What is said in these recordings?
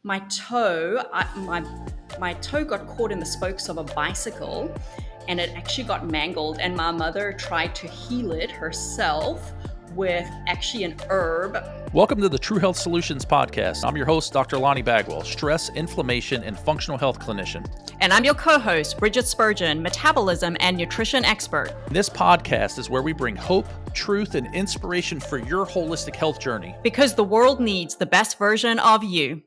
My toe, my toe got caught in the spokes of a bicycle, and it actually got mangled. And my mother tried to heal it herself with actually an herb. Welcome to the True Health Solutions podcast. I'm your host, Dr. Lonnie Bagwell, stress, inflammation, and functional health clinician. And I'm your co-host, Brigitte Spurgeon, metabolism and nutrition expert. This podcast is where we bring hope, truth, and inspiration for your holistic health journey. Because the world needs the best version of you.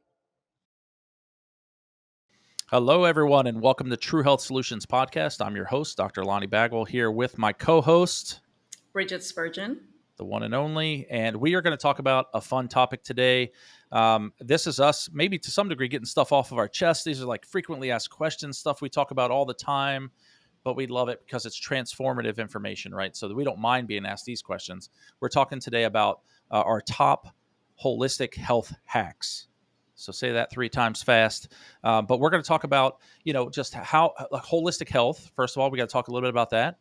Hello, everyone, and welcome to True Health Solutions podcast. I'm your host, Dr. Lonnie Bagwell, here with my co-host, Brigitte Spurgeon. The one and only, and we are going to talk about a fun topic today. This is us, maybe to some degree, getting stuff off of our chest. These are like frequently asked questions, stuff we talk about all the time, but we love it because it's transformative information, right? So that we don't mind being asked these questions. We're talking today about our top holistic health hacks. So say that 3 times fast. But we're going to talk about, just how holistic health. First of all, we got to talk a little bit about that.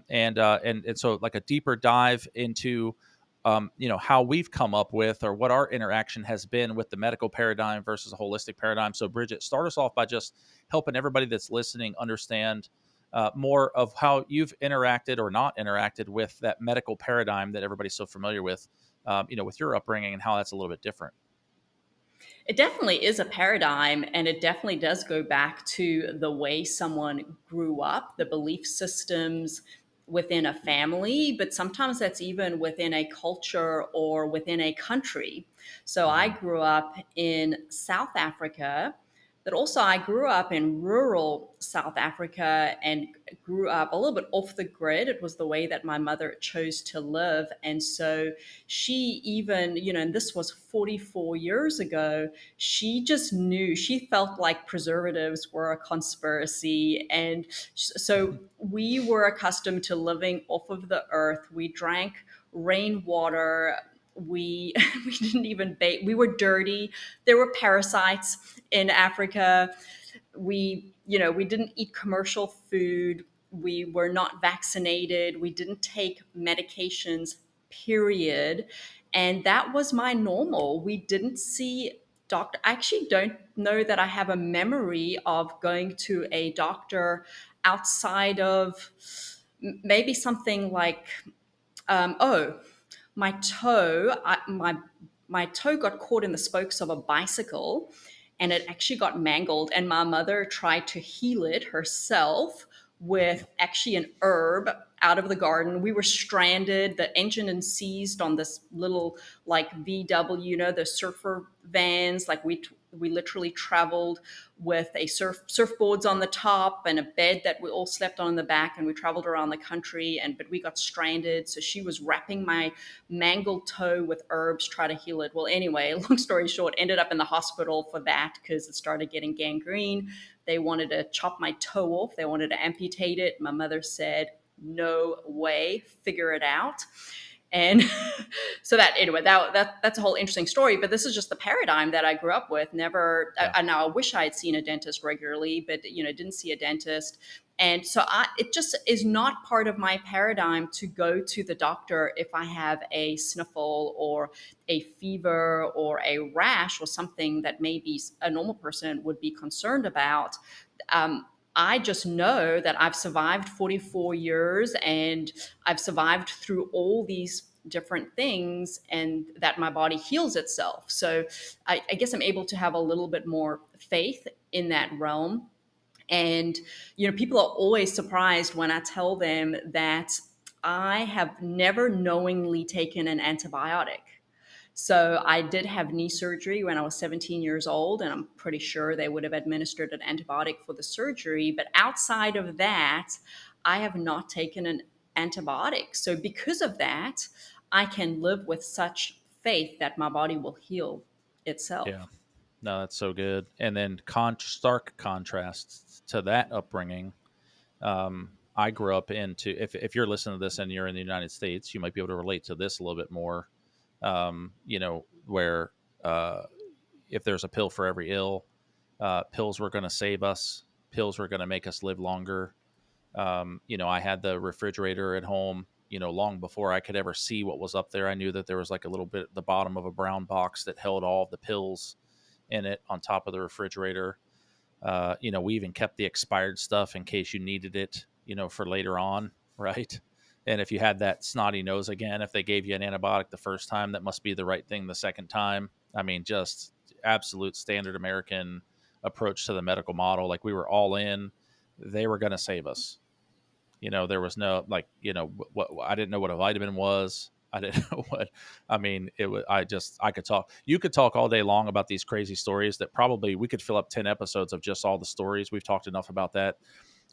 And so like a deeper dive into, how we've come up with or what our interaction has been with the medical paradigm versus a holistic paradigm. So Brigitte, start us off by just helping everybody that's listening understand more of how you've interacted or not interacted with that medical paradigm that everybody's so familiar with, with your upbringing and how that's a little bit different. It definitely is a paradigm, and it definitely does go back to the way someone grew up, the belief systems within a family, but sometimes that's even within a culture or within a country. So I grew up in South Africa, but also I grew up in rural South Africa and grew up a little bit off the grid. It was the way that my mother chose to live. And so she even, and this was 44 years ago, she just knew, she felt like preservatives were a conspiracy. And so we were accustomed to living off of the earth. We drank rainwater. We didn't even bathe. We were dirty. There were parasites in Africa. We didn't eat commercial food. We were not vaccinated. We didn't take medications, period. And that was my normal. We didn't see doctor. I actually don't know that I have a memory of going to a doctor outside of maybe something like, my toe, my toe got caught in the spokes of a bicycle, and it actually got mangled. And my mother tried to heal it herself with actually an herb out of the garden. We were stranded. The engine seized on this little like VW, the surfer vans. Like we literally traveled with a surfboards on the top and a bed that we all slept on in the back, and we traveled around the country. But we got stranded. So she was wrapping my mangled toe with herbs, try to heal it. Well, anyway, long story short, ended up in the hospital for that because it started getting gangrene. They wanted to chop my toe off. They wanted to amputate it. My mother said, no way, figure it out. And so that's a whole interesting story. But this is just the paradigm that I grew up with. Never. Yeah. Now I wish I had seen a dentist regularly, but didn't see a dentist. And so it just is not part of my paradigm to go to the doctor if I have a sniffle or a fever or a rash or something that maybe a normal person would be concerned about. I just know that I've survived 44 years and I've survived through all these different things, and that my body heals itself. So I guess I'm able to have a little bit more faith in that realm. And, people are always surprised when I tell them that I have never knowingly taken an antibiotic. So I did have knee surgery when I was 17 years old, and I'm pretty sure they would have administered an antibiotic for the surgery. But outside of that, I have not taken an antibiotic. So because of that, I can live with such faith that my body will heal itself. Yeah. No, that's so good. And then stark contrast to that upbringing. I grew up if you're listening to this and you're in the United States, you might be able to relate to this a little bit more. Where if there's a pill for every ill, pills were going to save us. Pills were going to make us live longer. I had the refrigerator at home, long before I could ever see what was up there. I knew that there was like a little bit at the bottom of a brown box that held all of the pills in it on top of the refrigerator. We even kept the expired stuff in case you needed it, for later on, right? And if you had that snotty nose again, if they gave you an antibiotic the first time, that must be the right thing the second time. I mean, just absolute standard American approach to the medical model. Like, we were all in, they were going to save us. There was no, like, what I didn't know what a vitamin was. I didn't know what, I mean, it was, I could talk, you could talk all day long about these crazy stories that probably we could fill up 10 episodes of just all the stories. We've talked enough about that.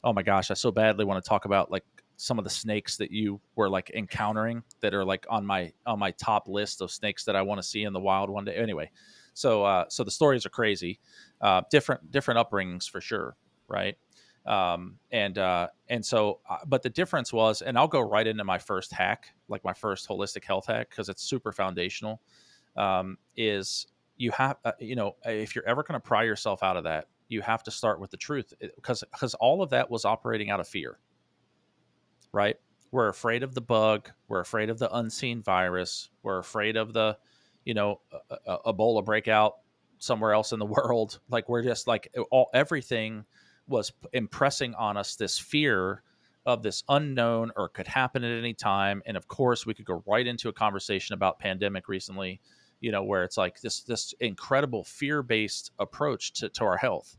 Oh my gosh, I so badly want to talk about like some of the snakes that you were like encountering that are like on my top list of snakes that I want to see in the wild one day. Anyway, so the stories are crazy, different upbringings for sure, right? But the difference was, and I'll go right into my first hack, like my first holistic health hack, because it's super foundational. Is you have, if you're ever going to pry yourself out of that, you have to start with the truth, because all of that was operating out of fear, right? We're afraid of the bug. We're afraid of the unseen virus. We're afraid of the, Ebola breakout somewhere else in the world. Like, we're just like, everything was impressing on us this fear of this unknown, or could happen at any time. And of course, we could go right into a conversation about pandemic recently, where it's like this incredible fear-based approach to our health,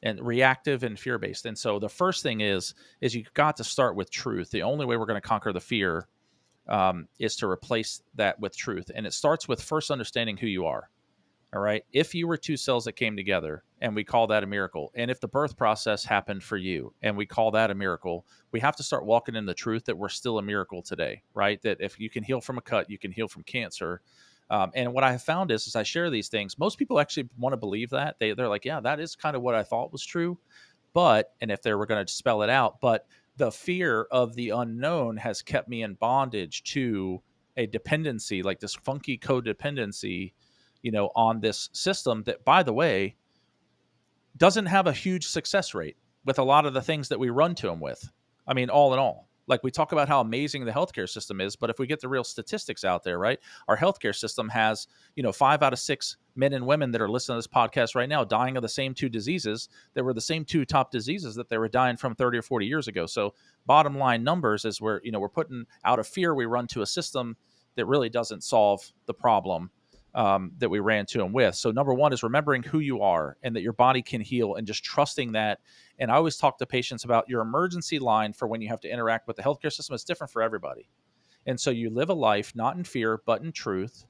and reactive and fear-based. And so the first thing is you've got to start with truth. The only way we're going to conquer the fear, is to replace that with truth. And it starts with first understanding who you are. All right. If you were two cells that came together, and we call that a miracle, and if the birth process happened for you, and we call that a miracle, we have to start walking in the truth that we're still a miracle today, right? That if you can heal from a cut, you can heal from cancer. And what I have found is I share these things. Most people actually want to believe that. They're like, yeah, that is kind of what I thought was true. And if they were going to spell it out, but the fear of the unknown has kept me in bondage to a dependency, like this funky codependency, on this system that, by the way, doesn't have a huge success rate with a lot of the things that we run to them with. I mean, all in all, like, we talk about how amazing the healthcare system is, but if we get the real statistics out there, right, our healthcare system has, 5 out of 6 men and women that are listening to this podcast right now dying of the same two diseases that were the same two top diseases that they were dying from 30 or 40 years ago. So bottom line numbers is we're putting out of fear, we run to a system that really doesn't solve the problem, that we ran to them with. So number one is remembering who you are and that your body can heal, and just trusting that. And I always talk to patients about your emergency line for when you have to interact with the healthcare system. It's different for everybody. And so you live a life not in fear, but in truth.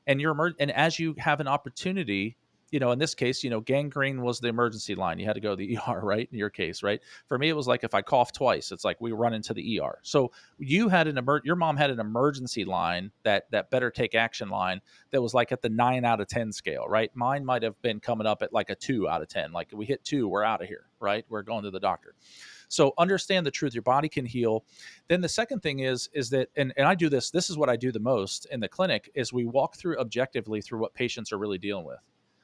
And and as you have an opportunity, in this case, gangrene was the emergency line. You had to go to the ER, right? In your case, right? For me, it was like, if I cough twice, it's like we run into the ER. So you had your mom had an emergency line, that better take action line, that was like at the 9 out of 10 scale, right? Mine might have been coming up at like a 2 out of 10. Like, we hit 2, we're out of here, right? We're going to the doctor. So understand the truth. Your body can heal. Then the second thing is that, and I do this is what I do the most in the clinic, is we walk through objectively through what patients are really dealing with.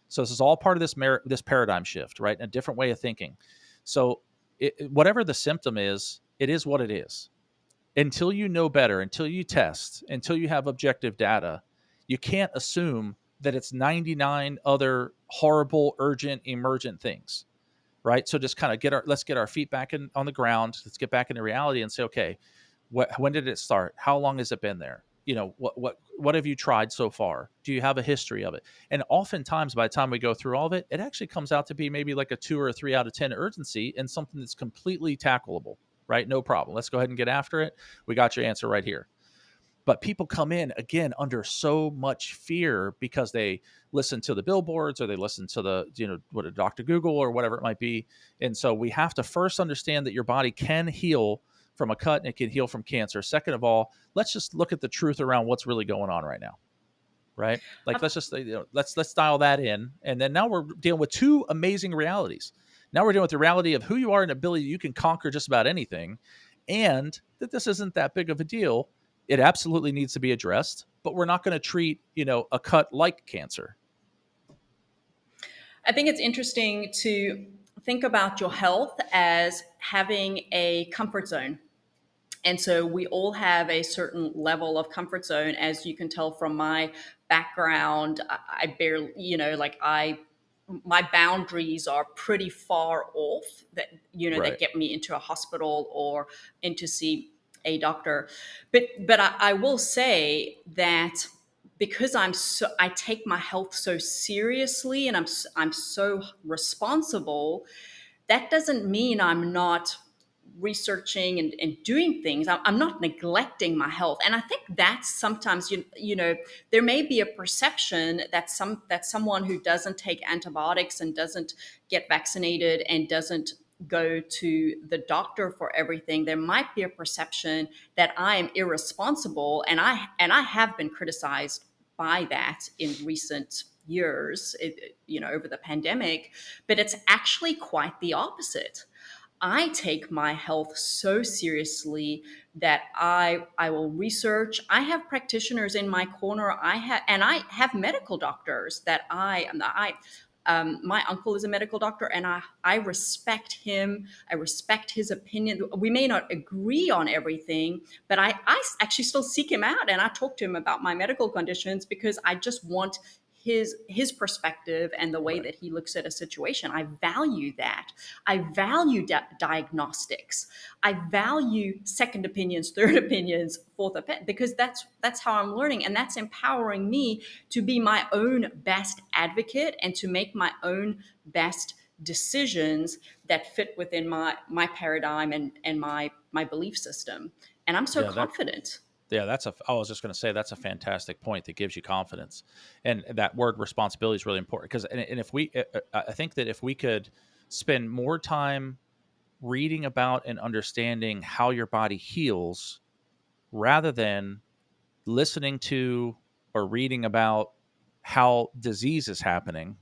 So this is all part of this paradigm shift, right? A different way of thinking. So whatever the symptom is, it is what it is. Until you know better, until you test, until you have objective data, you can't assume that it's 99 other horrible, urgent, emergent things. Right. So just kind of let's get our feet back on the ground. Let's get back into reality and say, okay, when did it start? How long has it been there? What have you tried so far? Do you have a history of it? And oftentimes, by the time we go through all of it, it actually comes out to be maybe like a 2 or a 3 out of 10 urgency, and something that's completely tackleable, right? No problem. Let's go ahead and get after it. We got your answer right here. But people come in, again, under so much fear because they listen to the billboards, or they listen to the, what a Dr. Google or whatever it might be. And so we have to first understand that your body can heal from a cut, and it can heal from cancer. Second of all, let's just look at the truth around what's really going on right now. Right? Like, let's just, let's dial that in. And then now we're dealing with two amazing realities. Now we're dealing with the reality of who you are and ability you can conquer just about anything, and that this isn't that big of a deal. It absolutely needs to be addressed, but we're not going to treat, a cut like cancer. I think it's interesting to think about your health as having a comfort zone. And so we all have a certain level of comfort zone. As you can tell from my background, I barely, like my boundaries are pretty far off that, that Right. get me into a hospital or in to see a doctor. But I will say that because I take my health so seriously, and I'm so responsible, that doesn't mean I'm not researching and doing things. I'm not neglecting my health. And I think that's sometimes, there may be a perception that someone who doesn't take antibiotics and doesn't get vaccinated and doesn't go to the doctor for everything, there might be a perception that I am irresponsible. And I have been criticized by that in recent years, over the pandemic. But it's actually quite the opposite. I take my health so seriously that I will research. I have practitioners in my corner. I have medical doctors that my uncle is a medical doctor, and I respect him. I respect his opinion. We may not agree on everything, but I actually still seek him out, and I talk to him about my medical conditions because I just want his perspective and the way Right. that he looks at a situation. I value that. I value diagnostics. I value second opinions, third opinions, fourth opinion, because that's how I'm learning, and that's empowering me to be my own best advocate and to make my own best decisions that fit within my paradigm and my belief system. And I'm so Yeah, confident. I was just going to say that's a fantastic point that gives you confidence, and that word responsibility is really important because, and if we, I think that if we could spend more time reading about and understanding how your body heals rather than listening to or reading about how disease is happening,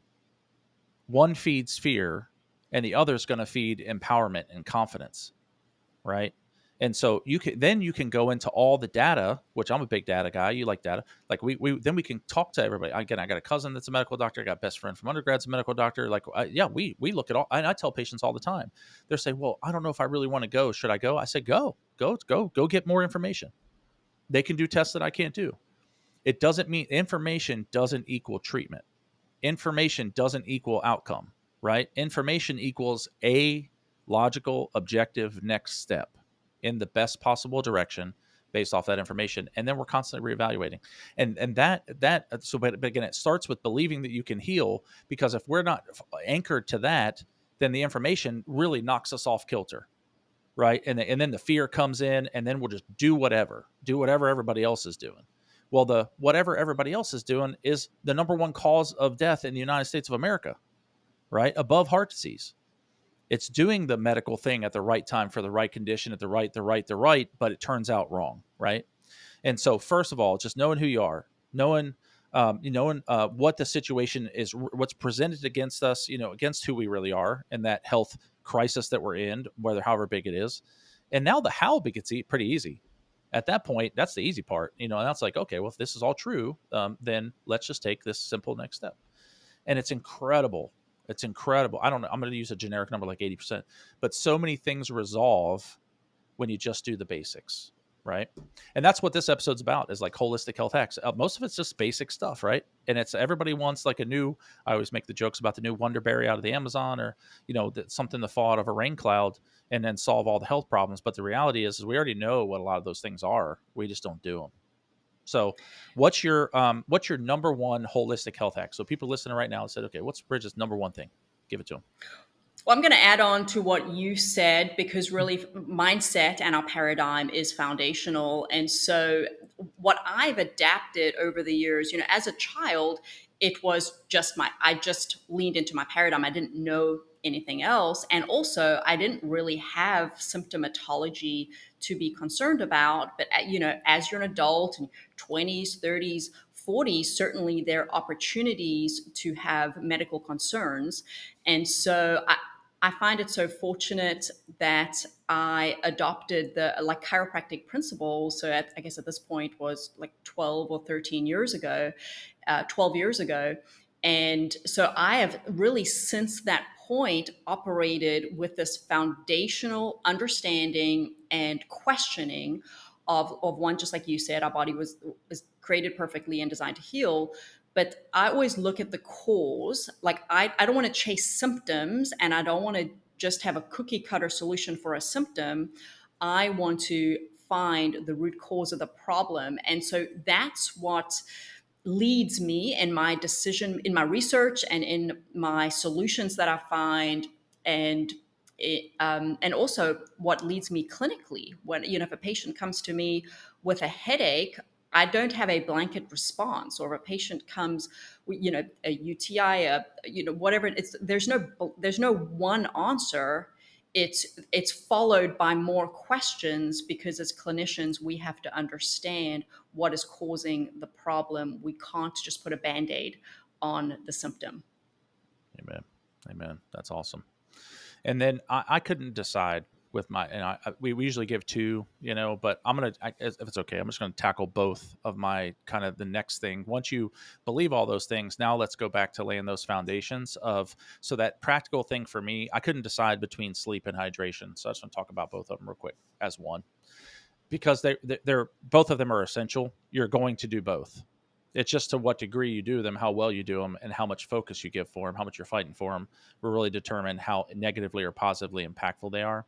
one feeds fear and the other is going to feed empowerment and confidence, right? And so you can go into all the data, which I'm a big data guy. You like data, like we can talk to everybody. Again, I got a cousin that's a medical doctor. I got a best friend from undergrad's a medical doctor. Like, yeah, we look at all. And I tell patients all the time. They're saying, "Well, I don't know if I really want to go. Should I go?" I say, go get more information. They can do tests that I can't do. It doesn't mean information doesn't equal treatment. Information doesn't equal outcome, right? Information equals a logical, objective next step in the best possible direction based off that information. And then we're constantly reevaluating. And but again, it starts with believing that you can heal, because if we're not anchored to that, then the information really knocks us off kilter, right? And then the fear comes in, and then we'll just do whatever everybody else is doing. Well, the whatever everybody else is doing is the number one cause of death in the United States of America, right? Above heart disease. It's doing the medical thing at the right time for the right condition at the right, but it turns out wrong, right? And so, first of all, just knowing who you are, knowing what the situation is, what's presented against us, against who we really are, and that health crisis that we're in, whether however big it is. And now the how big it's pretty easy. At that point, that's the easy part, and that's like, okay, well, if this is all true, then let's just take this simple next step. And it's incredible. It's incredible. I don't know. I'm going to use a generic number like 80%, but so many things resolve when you just do the basics, right? And that's what this episode's about, is like holistic health hacks. Most of it's just basic stuff, right? And it's everybody wants like I always make the jokes about the new Wonderberry out of the Amazon, or, something to fall out of a rain cloud and then solve all the health problems. But the reality is we already know what a lot of those things are. We just don't do them. So what's your number one holistic health hack? So people listening right now said, okay, what's Bridget's number one thing? Give it to them. Well, I'm going to add on to what you said, because really mindset and our paradigm is foundational. And so what I've adapted over the years, as a child, it was I just leaned into my paradigm. I didn't know anything else. And also I didn't really have symptomatology to be concerned about. But, as you're an adult in 20s, 30s, 40s, certainly there are opportunities to have medical concerns. And so I find it so fortunate that I adopted the chiropractic principles. So I guess at this point was like 12 or 13 years ago, 12 years ago. And so I have really, since that point operated with this foundational understanding and questioning of one, just like you said, our body was created perfectly and designed to heal. But I always look at the cause. Like I don't want to chase symptoms, and I don't want to just have a cookie cutter solution for a symptom. I want to find the root cause of the problem. And so that's what leads me in my decision, in my research, and in my solutions that I find, and and also what leads me clinically. When, if a patient comes to me with a headache, I don't have a blanket response. Or if a patient comes, a UTI, whatever. There's no one answer. It's followed by more questions, because as clinicians we have to understand what is causing the problem. We can't just put a band-aid on the symptom. Amen. Amen. That's awesome. And then I couldn't decide with my, and we usually give two, but if it's okay, I'm just going to tackle both of my kind of the next thing. Once you believe all those things, now let's go back to laying those foundations so that practical thing for me, I couldn't decide between sleep and hydration. So I just want to talk about both of them real quick as one, because they're both of them are essential. You're going to do both. It's just to what degree you do them, how well you do them, and how much focus you give for them, how much you're fighting for them, will really determine how negatively or positively impactful they are.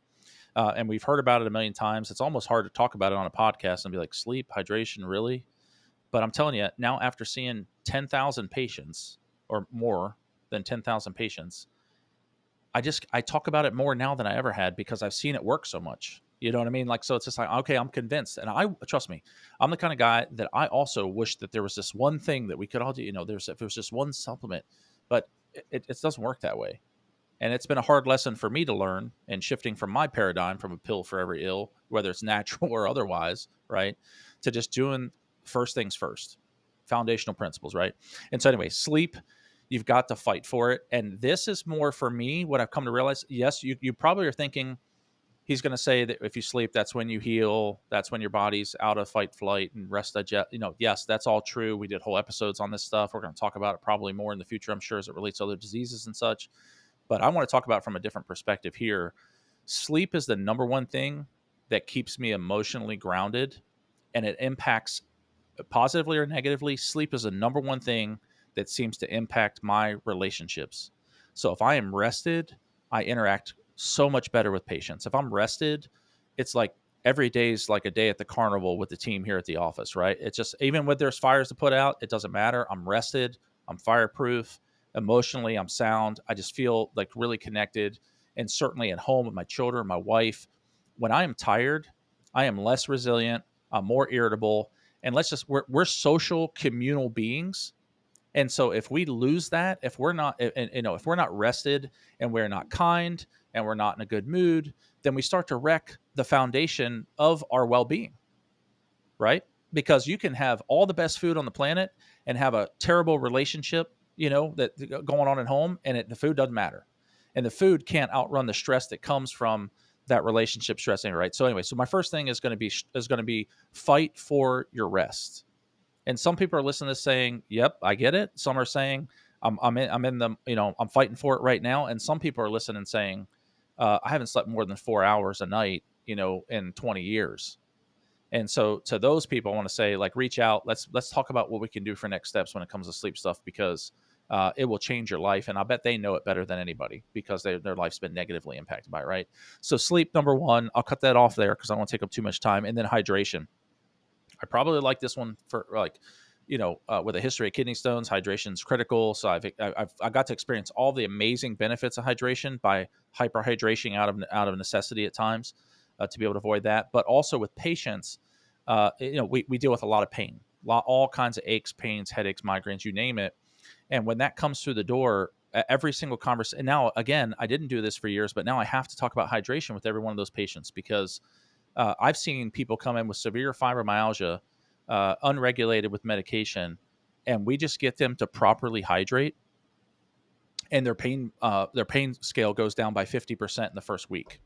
And we've heard about it a million times. It's almost hard to talk about it on a podcast and be like, sleep, hydration, really? But I'm telling you, now after seeing 10,000 patients or more than 10,000 patients, I talk about it more now than I ever had, because I've seen it work so much. You know what I mean? Like, so it's just like, okay, I'm convinced. And trust me, I'm the kind of guy that I also wish that there was this one thing that we could all do. If there was just one supplement, but it doesn't work that way. And it's been a hard lesson for me to learn, and shifting from my paradigm from a pill for every ill, whether it's natural or otherwise, right, to just doing first things first, foundational principles, right? And so anyway, sleep, you've got to fight for it. And this is more for me, what I've come to realize. Yes, you probably are thinking, he's going to say that if you sleep, that's when you heal. That's when your body's out of fight, flight, and rest, digest. Yes, that's all true. We did whole episodes on this stuff. We're going to talk about it probably more in the future, I'm sure, as it relates to other diseases and such. But I want to talk about it from a different perspective here. Sleep is the number one thing that keeps me emotionally grounded, and it impacts positively or negatively. Sleep is the number one thing that seems to impact my relationships. So if I am rested, I interact so much better with patients. If I'm rested, it's like every day is like a day at the carnival with the team here at the office, right? It's just, even when there's fires to put out, it doesn't matter. I'm rested. I'm fireproof. Emotionally, I'm sound. I just feel like really connected. And certainly at home with my children, my wife, when I am tired, I am less resilient. I'm more irritable. And we're social communal beings. And so if we lose that, if we're not, if we're not rested, and we're not kind, and we're not in a good mood, then we start to wreck the foundation of our well-being, right? Because you can have all the best food on the planet and have a terrible relationship, that going on at home, and the food doesn't matter. And the food can't outrun the stress that comes from that relationship stressing, right? So anyway, so my first thing is going to be fight for your rest. And some people are listening to this saying, "Yep, I get it." Some are saying, I'm in the, I'm fighting for it right now." And some people are listening and saying, "I haven't slept more than 4 hours a night, in 20 years." And so to those people, I want to say, like, reach out. Let's talk about what we can do for next steps when it comes to sleep stuff, because it will change your life. And I bet they know it better than anybody, because their life's been negatively impacted by it, right? So sleep, number one. I'll cut that off there because I don't want to take up too much time. And then hydration. I probably like this one for, like, with a history of kidney stones, hydration is critical. So I got to experience all the amazing benefits of hydration by hyperhydration out of necessity at times, to be able to avoid that. But also with patients, we deal with a lot of pain, all kinds of aches, pains, headaches, migraines, you name it. And when that comes through the door, every single conversation. And now, again, I didn't do this for years, but now I have to talk about hydration with every one of those patients, because I've seen people come in with severe fibromyalgia, unregulated with medication, and we just get them to properly hydrate, and their pain scale goes down by 50% in the first week.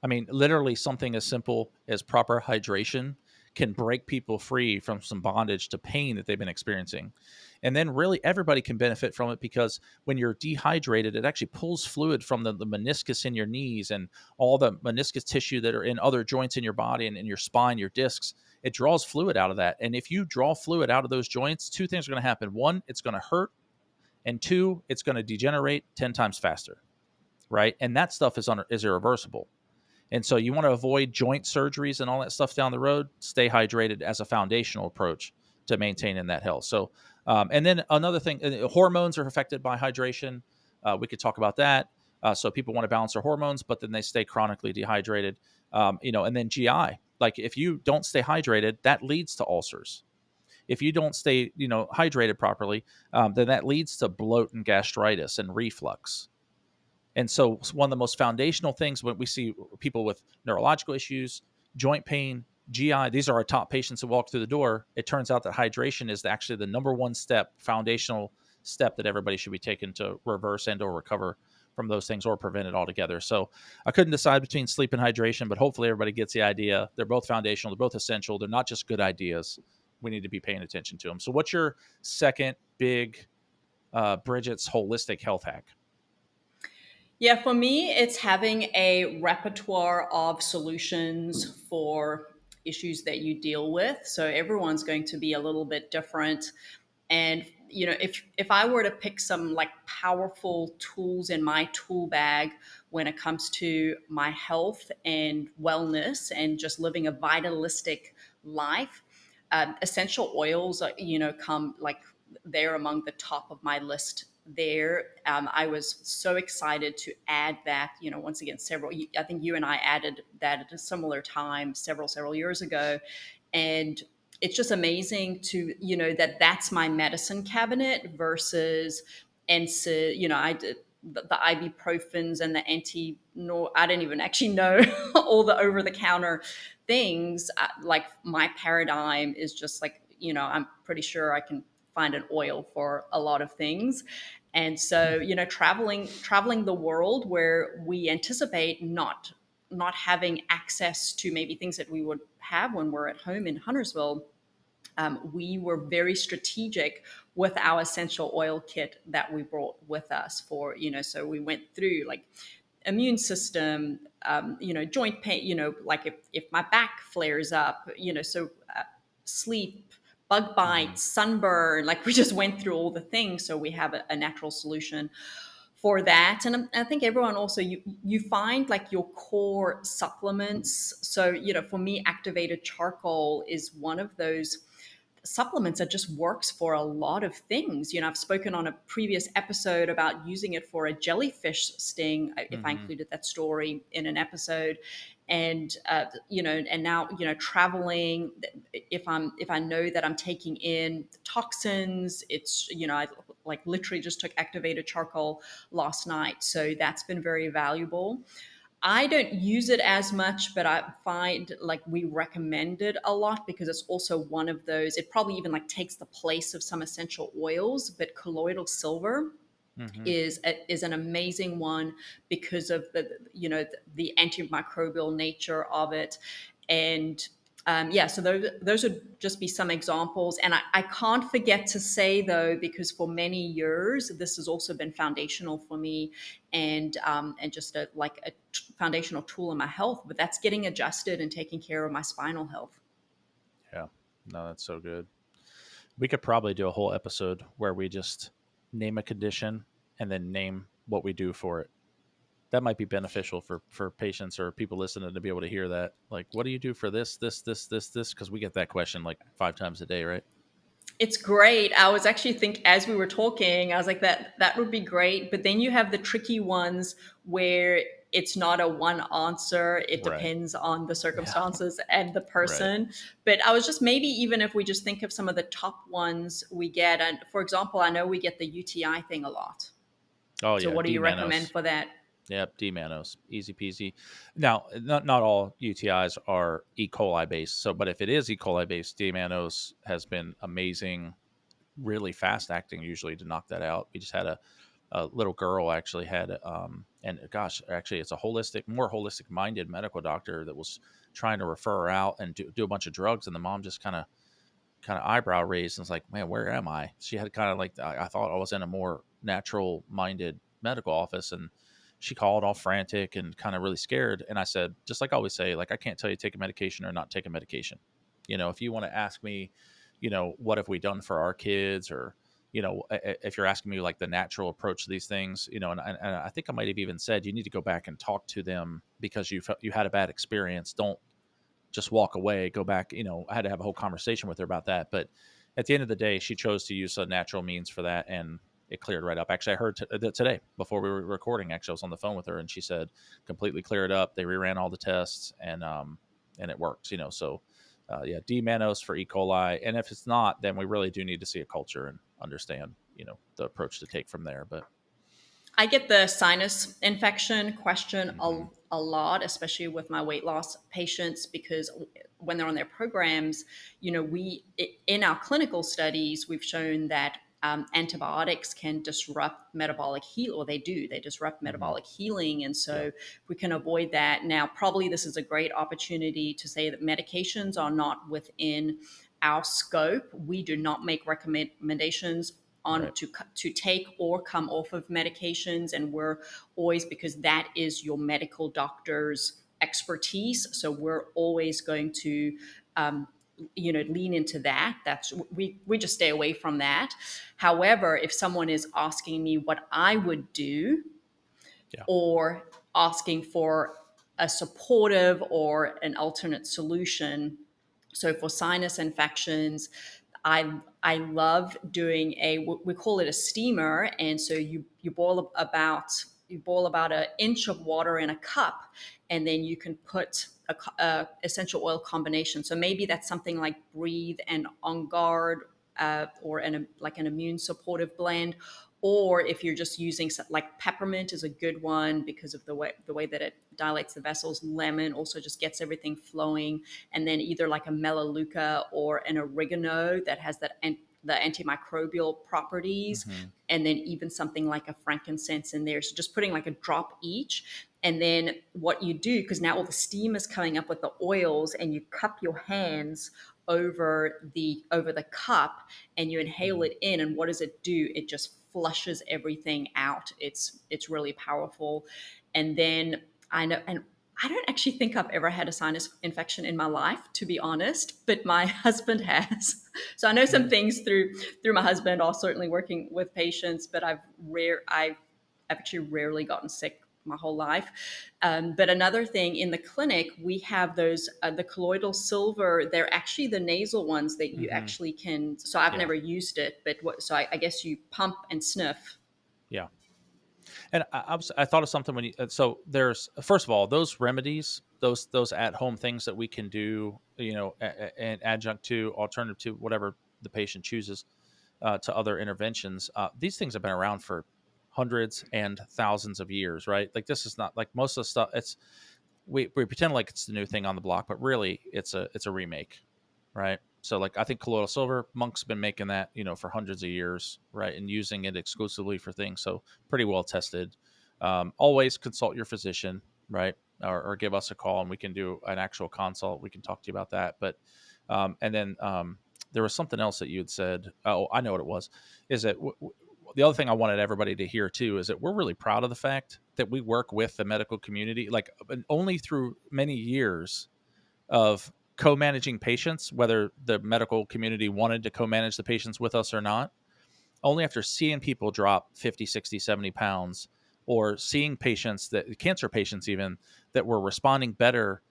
I mean, literally something as simple as proper hydration can break people free from some bondage to pain that they've been experiencing. And then really everybody can benefit from it, because when you're dehydrated, it actually pulls fluid from the meniscus in your knees and all the meniscus tissue that are in other joints in your body and in your spine, your discs. It draws fluid out of that. And if you draw fluid out of those joints, two things are going to happen. One, it's going to hurt. And two, it's going to degenerate 10 times faster. Right. And that stuff is irreversible. And so you want to avoid joint surgeries and all that stuff down the road. Stay hydrated as a foundational approach to maintaining that health. So, and then another thing, hormones are affected by hydration. We could talk about that. So people want to balance their hormones, but then they stay chronically dehydrated. And then GI. Like if you don't stay hydrated, that leads to ulcers. If you don't stay, hydrated properly, then that leads to bloat and gastritis and reflux. And so one of the most foundational things when we see people with neurological issues, joint pain, GI, these are our top patients who walk through the door. It turns out that hydration is actually the number one step, foundational step that everybody should be taking to reverse and or recover from those things or prevent it altogether. So I couldn't decide between sleep and hydration, but hopefully everybody gets the idea. They're both foundational. They're both essential. They're not just good ideas. We need to be paying attention to them. So what's your second big Bridgette's holistic health hack? Yeah, for me, it's having a repertoire of solutions for issues that you deal with. So everyone's going to be a little bit different. And if I were to pick some like powerful tools in my tool bag when it comes to my health and wellness and just living a vitalistic life, essential oils, come like they're among the top of my list there. I was so excited to add that, once again, I think you and I added that at a similar time several years ago. And it's just amazing to, that's my medicine cabinet versus NSAID, I did the ibuprofens and the I didn't even actually know all the over the counter things. Like my paradigm is just like, I'm pretty sure I can find an oil for a lot of things. And so, traveling the world where we anticipate not having access to maybe things that we would have when we're at home in Huntersville, we were very strategic with our essential oil kit that we brought with us for, so we went through like immune system, joint pain, like if my back flares up, sleep, bug bites, sunburn, like we just went through all the things. So we have a natural solution for that. And I think everyone also, you find like your core supplements. So, for me, activated charcoal is one of those supplements that just works for a lot of things. I've spoken on a previous episode about using it for a jellyfish sting, if I included that story in an episode. And and now traveling, if I know that I'm taking in toxins, it's I like literally just took activated charcoal last night, so that's been very valuable. I don't use it as much, but I find like we recommend it a lot because it's also one of those, it probably even like takes the place of some essential oils, but colloidal silver is an amazing one because of the antimicrobial nature of it. And so those would just be some examples. And I can't forget to say, though, because for many years, this has also been foundational for me and just a foundational tool in my health, but that's getting adjusted and taking care of my spinal health. Yeah, no, that's so good. We could probably do a whole episode where we just name a condition and then name what we do for it. That might be beneficial for patients or people listening to be able to hear that. Like, what do you do for this? Because we get that question like 5 times a day, right? It's great. I was actually as we were talking, I was like, that would be great. But then you have the tricky ones where it's not a one answer. It Right. depends on the circumstances and the Right. person. But I was just, maybe even if we just think of some of the top ones we get. And for example, I know we get the UTI thing a lot. Oh So yeah, what do you recommend D-Manos. for that? Yep, D-Manos, easy peasy. Now, not all UTIs are E. coli based. So, but if it is E. coli based, D-Manos has been amazing, really fast acting usually to knock that out. We just had a little girl actually had, and gosh, actually, it's a more holistic minded medical doctor that was trying to refer her out and do a bunch of drugs, and the mom just kind of eyebrow raised and was like, "Man, where am I?" She had kind of like, I thought I was in a more natural minded medical office, and she called all frantic and kind of really scared. And I said, just like I always say, like, I can't tell you to take a medication or not take a medication. If you want to ask me, what have we done for our kids, or if you're asking me like the natural approach to these things, and I think I might have even said you need to go back and talk to them because you had a bad experience. Don't just walk away, go back. I had to have a whole conversation with her about that. But at the end of the day, she chose to use a natural means for that, and it cleared right up. Actually, I heard that today before we were recording. Actually, I was on the phone with her, and she said completely cleared up. They reran all the tests, and it worked. So yeah, D mannose for E. coli, and if it's not, then we really do need to see a culture and understand the approach to take from there. But I get the sinus infection question mm-hmm. a lot, especially with my weight loss patients, because when they're on their programs, in our clinical studies, we've shown that antibiotics can disrupt metabolic heal, or they disrupt Mm-hmm. metabolic healing. And Yeah, so we can avoid that. Now, probably this is a great opportunity to say that medications are not within our scope. We do not make recommendations on right. to take or come off of medications, and we're always, because that is your medical doctor's expertise, so we're always going to lean into that. That's we just stay away from that. However, if someone is asking me what I would do, Yeah. or asking for a supportive or an alternate solution, so for sinus infections, I love doing we call it a steamer, and so you boil about an inch of water in a cup, and then you can put a essential oil combination. So maybe that's something like Breathe and On Guard, or like an immune supportive blend. Or if you're just using like peppermint is a good one because of the way that it dilates the vessels. Lemon also just gets everything flowing, and then either like a melaleuca or an oregano that has the antimicrobial properties, Mm-hmm. and then even something like a frankincense in there. So just putting like a drop each. And then what you do, because now all the steam is coming up with the oils, and you cup your hands over the cup, and you inhale Mm-hmm. it in, and what does it do? It just flushes everything out. It's really powerful. And then I know, and I don't actually think I've ever had a sinus infection in my life, to be honest, but my husband has. So I know some Yeah. things through my husband, or certainly working with patients, but I've actually rarely gotten sick my whole life. But another thing, in the clinic, we have those the colloidal silver. They're actually the nasal ones that you Mm-hmm. actually can. So I've Yeah. never used it, but so I guess you pump and sniff. Yeah. And I thought of something when you, so there's, first of all, those remedies, those at home things that we can do, an adjunct to, alternative to whatever the patient chooses, to other interventions. These things have been around for hundreds and thousands of years, right? Like, this is not like most of the stuff. We pretend like it's the new thing on the block, but really it's a remake, right? So like, I think colloidal silver, monks been making that for hundreds of years, right, and using it exclusively for things. So pretty well tested. Always consult your physician, right, or give us a call and we can do an actual consult. We can talk to you about that. But and then there was something else that you had said. Oh, I know what it was. Is that the other thing I wanted everybody to hear too is that we're really proud of the fact that we work with the medical community, like only through many years of co-managing patients, whether the medical community wanted to co-manage the patients with us or not. Only after seeing people drop 50, 60, 70 pounds, or seeing patients, that cancer patients even, that were responding better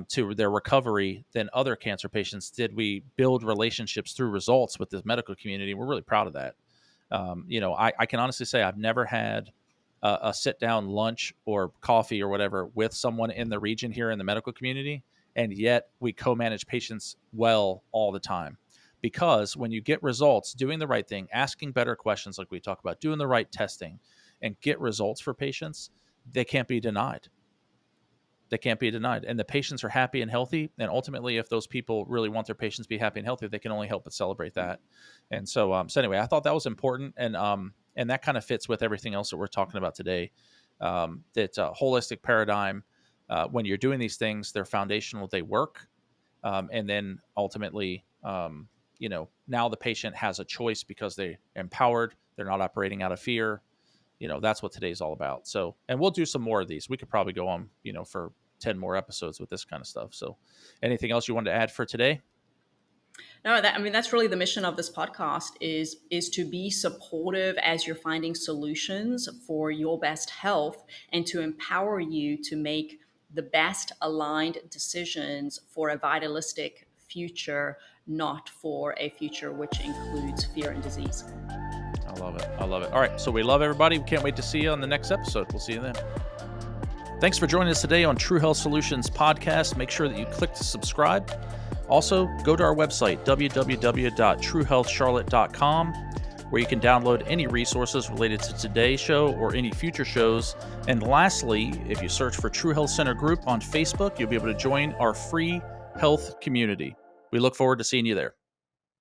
to their recovery than other cancer patients, did we build relationships through results with the medical community. We're really proud of that. I can honestly say I've never had a sit down lunch or coffee or whatever with someone in the region here in the medical community, and yet we co-manage patients well all the time. Because when you get results, doing the right thing, asking better questions like we talk about, doing the right testing, and get results for patients, they can't be denied. They can't be denied. And the patients are happy and healthy. And ultimately, if those people really want their patients to be happy and healthy, they can only help but celebrate that. And so anyway, I thought that was important. And And that kind of fits with everything else that we're talking about today. That holistic paradigm, when you're doing these things, they're foundational, they work. And then ultimately, now the patient has a choice because they're empowered. They're not operating out of fear. That's what today's all about. So, and we'll do some more of these. We could probably go on, for 10 more episodes with this kind of stuff. So anything else you wanted to add for today? No, that's really the mission of this podcast is to be supportive as you're finding solutions for your best health and to empower you to make the best aligned decisions for a vitalistic future, not for a future which includes fear and disease. I love it. I love it. All right. So we love everybody. We can't wait to see you on the next episode. We'll see you then. Thanks for joining us today on True Health Solutions Podcast. Make sure that you click to subscribe. Also, go to our website, www.truehealthcharlotte.com, where you can download any resources related to today's show or any future shows. And lastly, if you search for True Health Center Group on Facebook, you'll be able to join our free health community. We look forward to seeing you there.